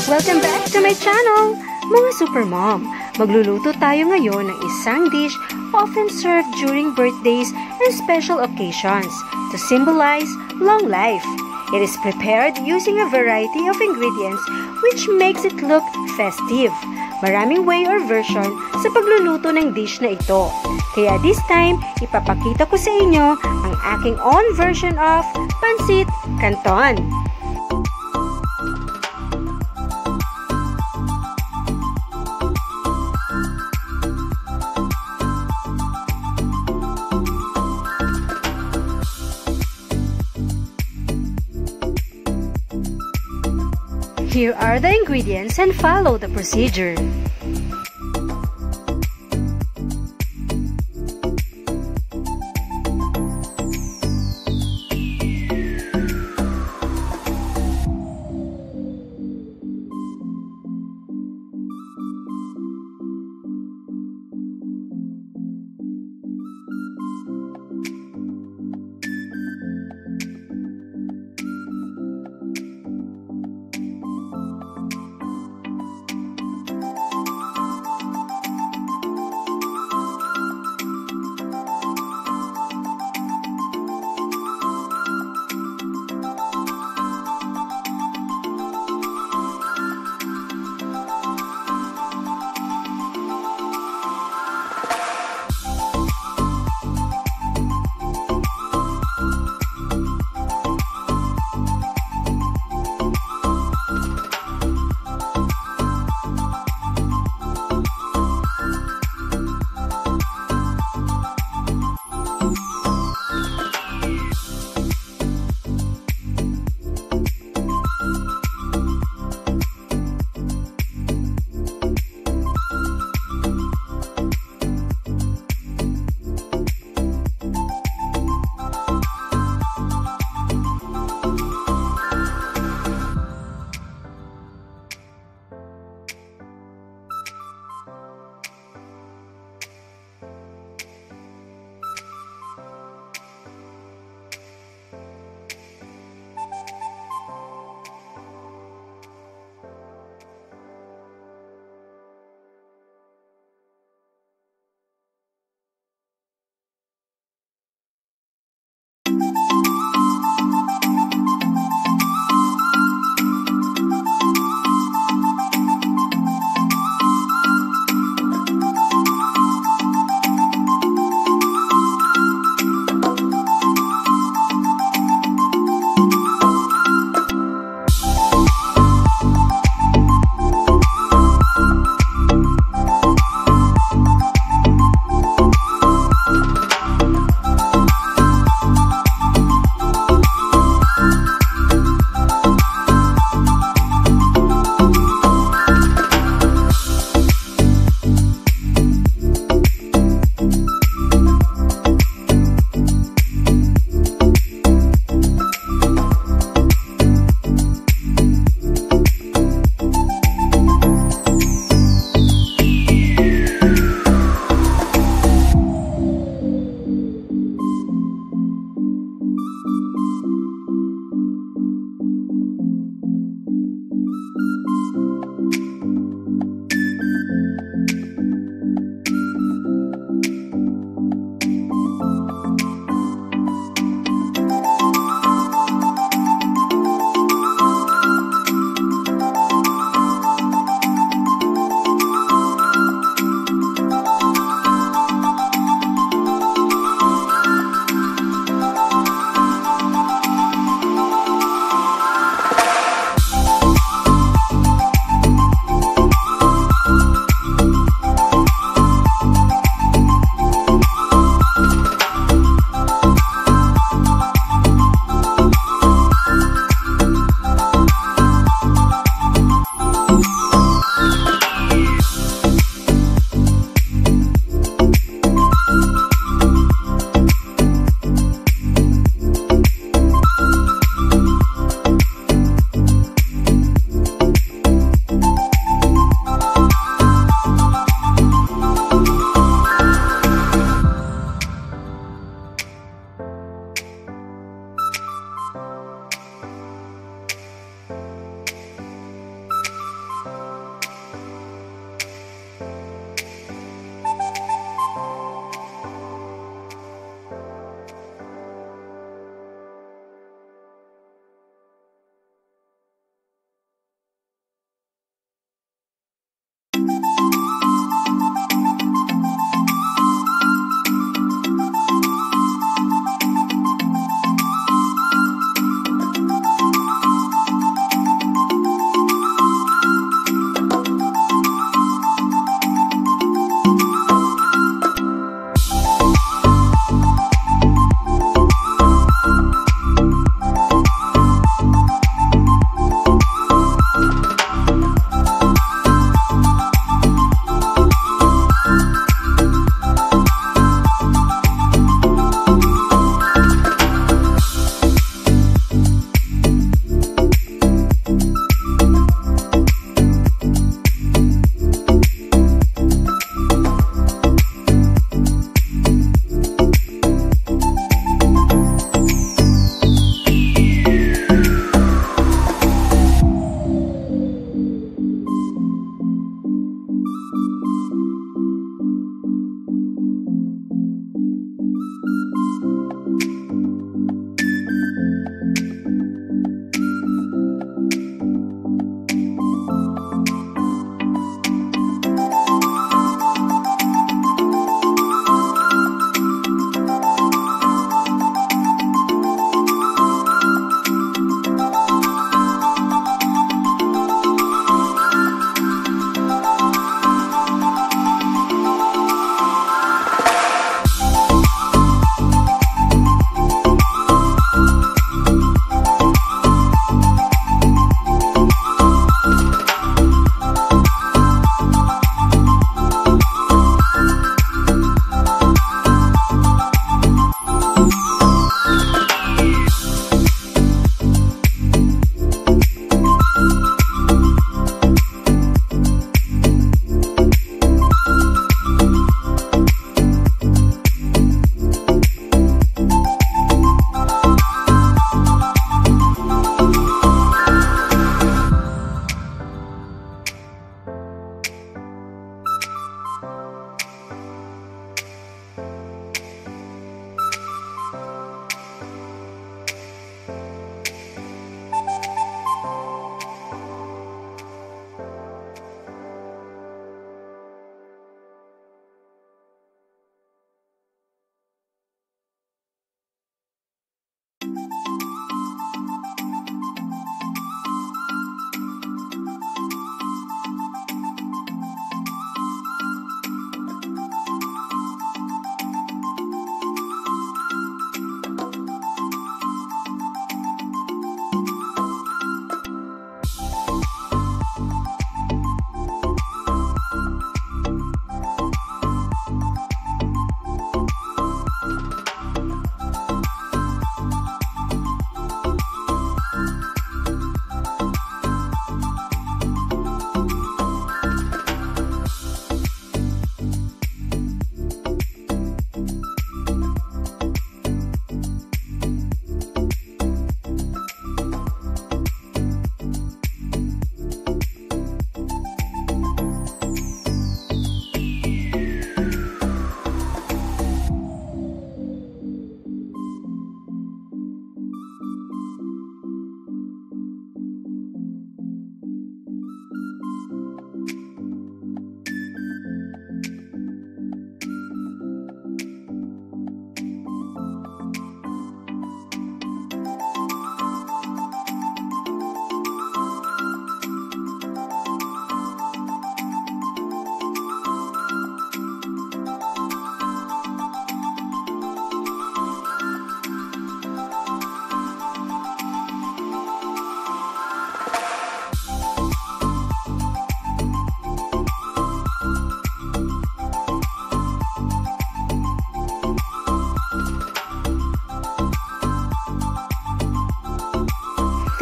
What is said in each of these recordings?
Welcome back to my channel, mga Super Mom. Magluluto tayo ngayon ng isang dish often served during birthdays and special occasions to symbolize long life. It is prepared using a variety of ingredients which makes it look festive. Maraming way or version sa pagluluto ng dish na ito. Kaya this time, ipapakita ko sa inyo ang aking own version of Pancit Canton. Here are the ingredients and follow the procedure.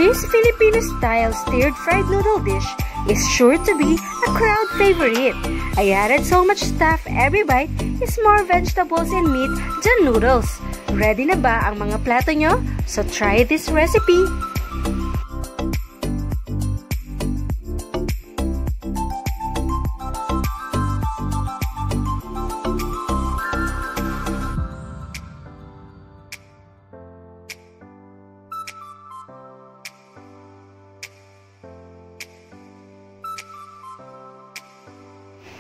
This Filipino-style stir-fried noodle dish is sure to be a crowd favorite. I added so much stuff every bite is more vegetables and meat than noodles. Ready na ba ang mga plato nyo? So try this recipe!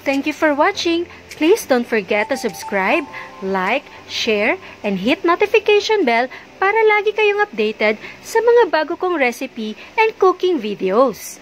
Thank you for watching. Please don't forget to subscribe, like, share, and hit notification bell para lagi kayong updated sa mga bago kong recipe and cooking videos.